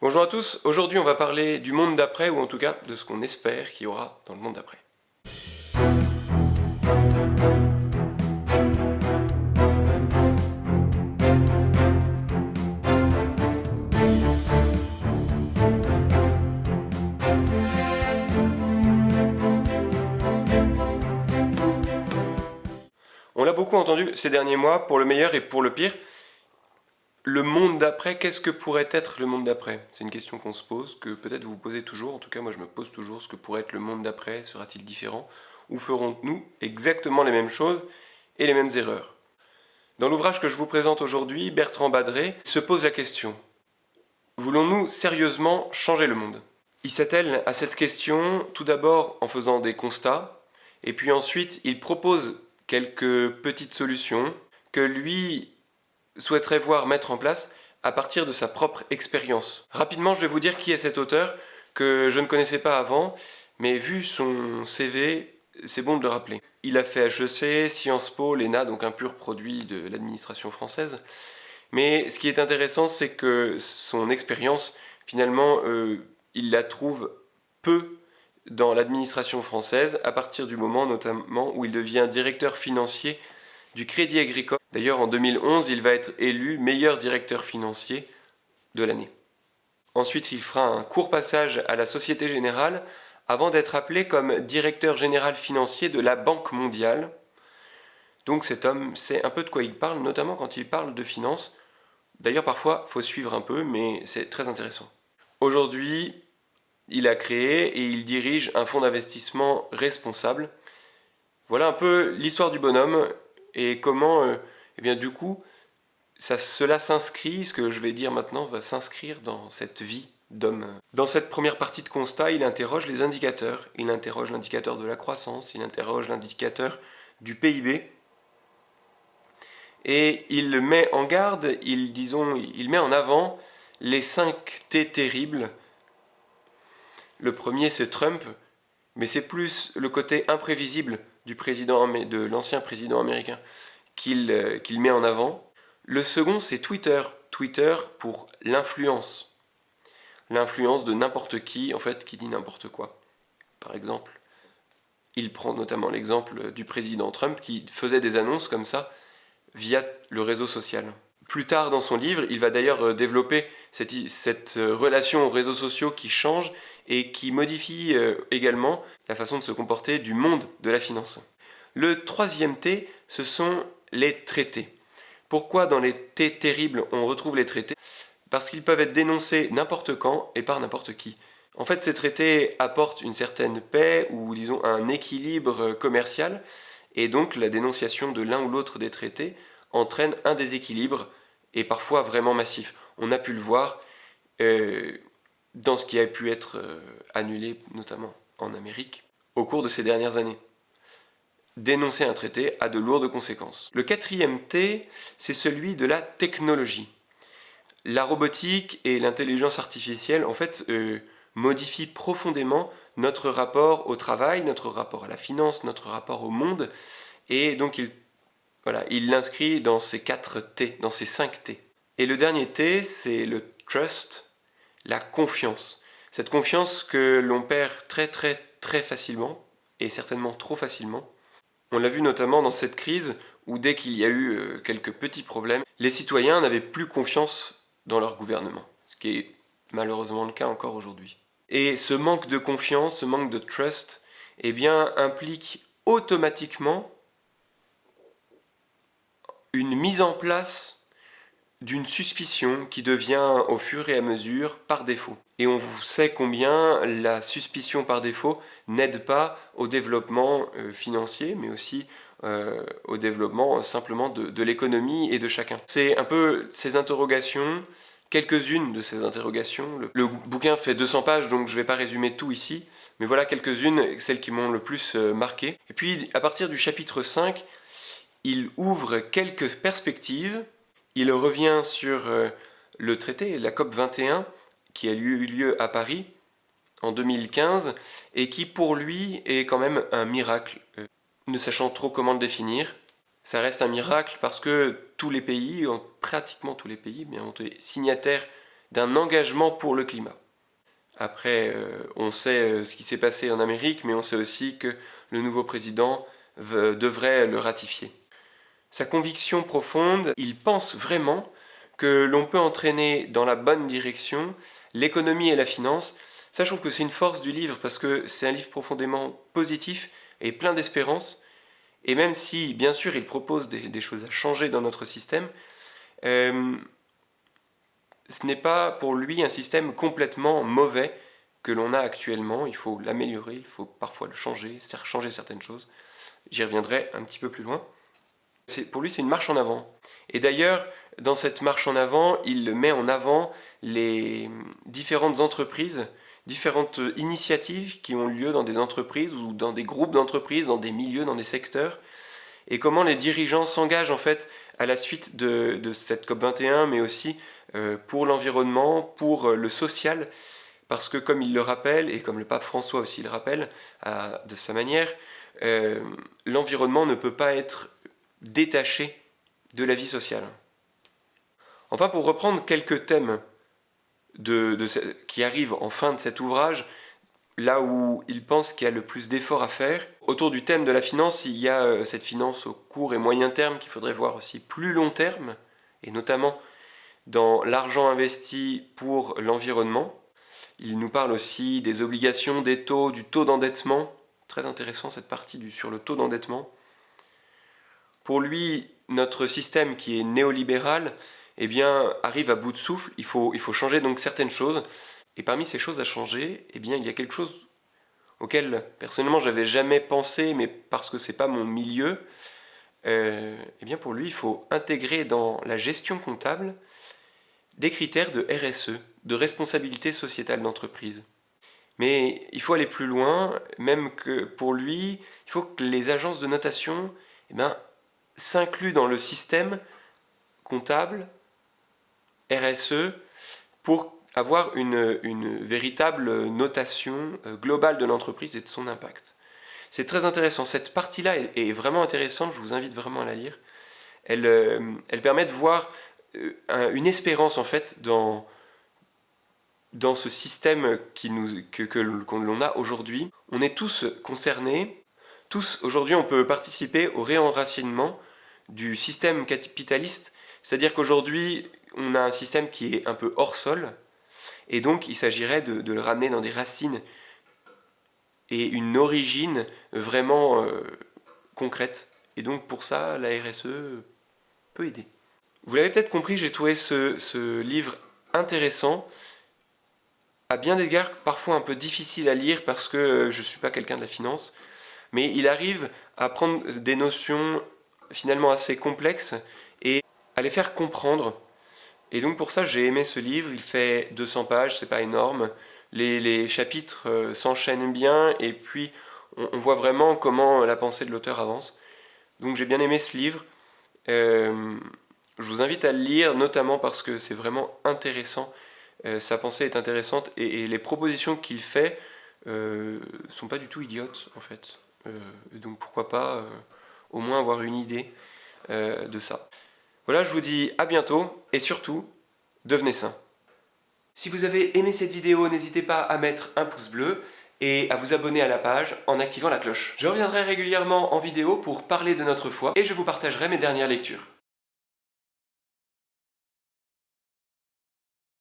Bonjour à tous, aujourd'hui on va parler du monde d'après, ou en tout cas de ce qu'on espère qu'il y aura dans le monde d'après. On l'a beaucoup entendu ces derniers mois, pour le meilleur et pour le pire. Le monde d'après, qu'est-ce que pourrait être le monde d'après? C'est une question qu'on se pose, que peut-être vous vous posez toujours, en tout cas moi je me pose toujours, ce que pourrait être le monde d'après, sera-t-il différent? Ou ferons-nous exactement les mêmes choses et les mêmes erreurs? Dans l'ouvrage que je vous présente aujourd'hui, Bertrand Badré se pose la question: voulons-nous sérieusement changer le monde? Il s'attelle à cette question tout d'abord en faisant des constats, et puis ensuite il propose quelques petites solutions que lui souhaiterait voir mettre en place à partir de sa propre expérience. Rapidement, je vais vous dire qui est cet auteur que je ne connaissais pas avant, mais vu son CV, c'est bon de le rappeler. Il a fait HEC, Sciences Po, l'ENA, donc un pur produit de l'administration française. Mais ce qui est intéressant, c'est que son expérience, finalement, il la trouve peu dans l'administration française, à partir du moment notamment où il devient directeur financier du Crédit Agricole. D'ailleurs, en 2011, il va être élu meilleur directeur financier de l'année. Ensuite, il fera un court passage à la Société Générale avant d'être appelé comme directeur général financier de la Banque mondiale. Donc cet homme sait un peu de quoi il parle, notamment quand il parle de finances. D'ailleurs, parfois, il faut suivre un peu, mais c'est très intéressant. Aujourd'hui, il a créé et il dirige un fonds d'investissement responsable. Voilà un peu l'histoire du bonhomme et comment, eh bien, du coup, cela s'inscrit, ce que je vais dire maintenant va s'inscrire dans cette vie d'homme. Dans cette première partie de constat, il interroge les indicateurs. Il interroge l'indicateur de la croissance, il interroge l'indicateur du PIB. Et il met en garde, il met en avant les 5 T terribles. Le premier, c'est Trump, mais c'est plus le côté imprévisible de l'ancien président américain qu'il met en avant. Le second, c'est Twitter. Twitter pour l'influence. L'influence de n'importe qui, en fait, qui dit n'importe quoi. Par exemple, il prend notamment l'exemple du président Trump qui faisait des annonces comme ça via le réseau social. Plus tard dans son livre, il va d'ailleurs développer cette relation aux réseaux sociaux qui change et qui modifie également la façon de se comporter du monde de la finance. Le troisième T, ce sont les traités. Pourquoi dans les T terribles on retrouve les traités? Parce qu'ils peuvent être dénoncés n'importe quand et par n'importe qui. En fait, ces traités apportent une certaine paix ou disons un équilibre commercial, et donc la dénonciation de l'un ou l'autre des traités entraîne un déséquilibre et parfois vraiment massif. On a pu le voir dans ce qui a pu être annulé, notamment en Amérique, au cours de ces dernières années. Dénoncer un traité a de lourdes conséquences. Le quatrième T, c'est celui de la technologie. La robotique et l'intelligence artificielle, en fait, modifient profondément notre rapport au travail, notre rapport à la finance, notre rapport au monde, et donc il l'inscrit dans ces 4 T, dans ces 5 T. Et le dernier T, c'est le trust, la confiance. Cette confiance que l'on perd très très très facilement, et certainement trop facilement. On l'a vu notamment dans cette crise où dès qu'il y a eu quelques petits problèmes, les citoyens n'avaient plus confiance dans leur gouvernement, ce qui est malheureusement le cas encore aujourd'hui. Et ce manque de confiance, ce manque de trust, eh bien, implique automatiquement une mise en place d'une suspicion qui devient au fur et à mesure par défaut. Et on sait combien la suspicion par défaut n'aide pas au développement financier, mais aussi au développement simplement de l'économie et de chacun. C'est un peu ces interrogations, quelques-unes de ces interrogations. Le bouquin fait 200 pages, donc je ne vais pas résumer tout ici, mais voilà quelques-unes, celles qui m'ont le plus marqué. Et puis, à partir du chapitre 5, il ouvre quelques perspectives. Il revient sur le traité, la COP 21, qui a eu lieu à Paris en 2015, et qui pour lui est quand même un miracle. Ne sachant trop comment le définir, ça reste un miracle parce que tous les pays, pratiquement tous les pays, bien, ont été signataires d'un engagement pour le climat. Après, on sait ce qui s'est passé en Amérique, mais on sait aussi que le nouveau président devrait le ratifier. Sa conviction profonde, il pense vraiment que l'on peut entraîner dans la bonne direction l'économie et la finance. Ça, je trouve que c'est une force du livre, parce que c'est un livre profondément positif et plein d'espérance. Et même si, bien sûr, il propose des choses à changer dans notre système, ce n'est pas pour lui un système complètement mauvais que l'on a actuellement. Il faut l'améliorer, il faut parfois le changer, c'est-à-dire changer certaines choses. J'y reviendrai un petit peu plus loin. Pour lui, c'est une marche en avant. Et d'ailleurs, dans cette marche en avant, il met en avant les différentes entreprises, différentes initiatives qui ont lieu dans des entreprises ou dans des groupes d'entreprises, dans des milieux, dans des secteurs, et comment les dirigeants s'engagent en fait à la suite de cette COP21, mais aussi pour l'environnement, pour le social, parce que comme il le rappelle, et comme le pape François aussi le rappelle de sa manière, l'environnement ne peut pas être détaché de la vie sociale. Enfin, pour reprendre quelques thèmes qui arrivent en fin de cet ouvrage, là où il pense qu'il y a le plus d'efforts à faire, autour du thème de la finance, il y a cette finance au court et moyen terme qu'il faudrait voir aussi plus long terme, et notamment dans l'argent investi pour l'environnement. Il nous parle aussi des obligations, des taux, du taux d'endettement. Très intéressant cette partie sur le taux d'endettement. Pour lui, notre système qui est néolibéral, eh bien, arrive à bout de souffle. Il faut changer donc certaines choses. Et parmi ces choses à changer, eh bien, il y a quelque chose auquel personnellement j'avais jamais pensé, mais parce que c'est pas mon milieu. Eh bien, pour lui, il faut intégrer dans la gestion comptable des critères de RSE, de responsabilité sociétale d'entreprise. Mais il faut aller plus loin, même que pour lui, il faut que les agences de notation s'incluent dans le système comptable RSE pour avoir une véritable notation globale de l'entreprise et de son impact. C'est très intéressant. Cette partie-là est vraiment intéressante, je vous invite vraiment à la lire. Elle permet de voir une espérance en fait dans ce système que l'on a aujourd'hui. On est tous concernés. Tous, aujourd'hui, on peut participer au réenracinement du système capitaliste. C'est-à-dire qu'aujourd'hui, on a un système qui est un peu hors sol, et donc il s'agirait de le ramener dans des racines et une origine vraiment concrète. Et donc pour ça, la RSE peut aider. Vous l'avez peut-être compris, j'ai trouvé ce livre intéressant, à bien d'égards parfois un peu difficile à lire parce que je ne suis pas quelqu'un de la finance, mais il arrive à prendre des notions finalement assez complexes et à les faire comprendre. Et donc pour ça j'ai aimé ce livre, il fait 200 pages, c'est pas énorme, les chapitres s'enchaînent bien et puis on voit vraiment comment la pensée de l'auteur avance. Donc j'ai bien aimé ce livre, je vous invite à le lire notamment parce que c'est vraiment intéressant, sa pensée est intéressante et les propositions qu'il fait sont pas du tout idiotes en fait. Donc pourquoi pas au moins avoir une idée de ça. Voilà, je vous dis à bientôt, et surtout, devenez sains. Si vous avez aimé cette vidéo, n'hésitez pas à mettre un pouce bleu et à vous abonner à la page en activant la cloche. Je reviendrai régulièrement en vidéo pour parler de notre foi et je vous partagerai mes dernières lectures.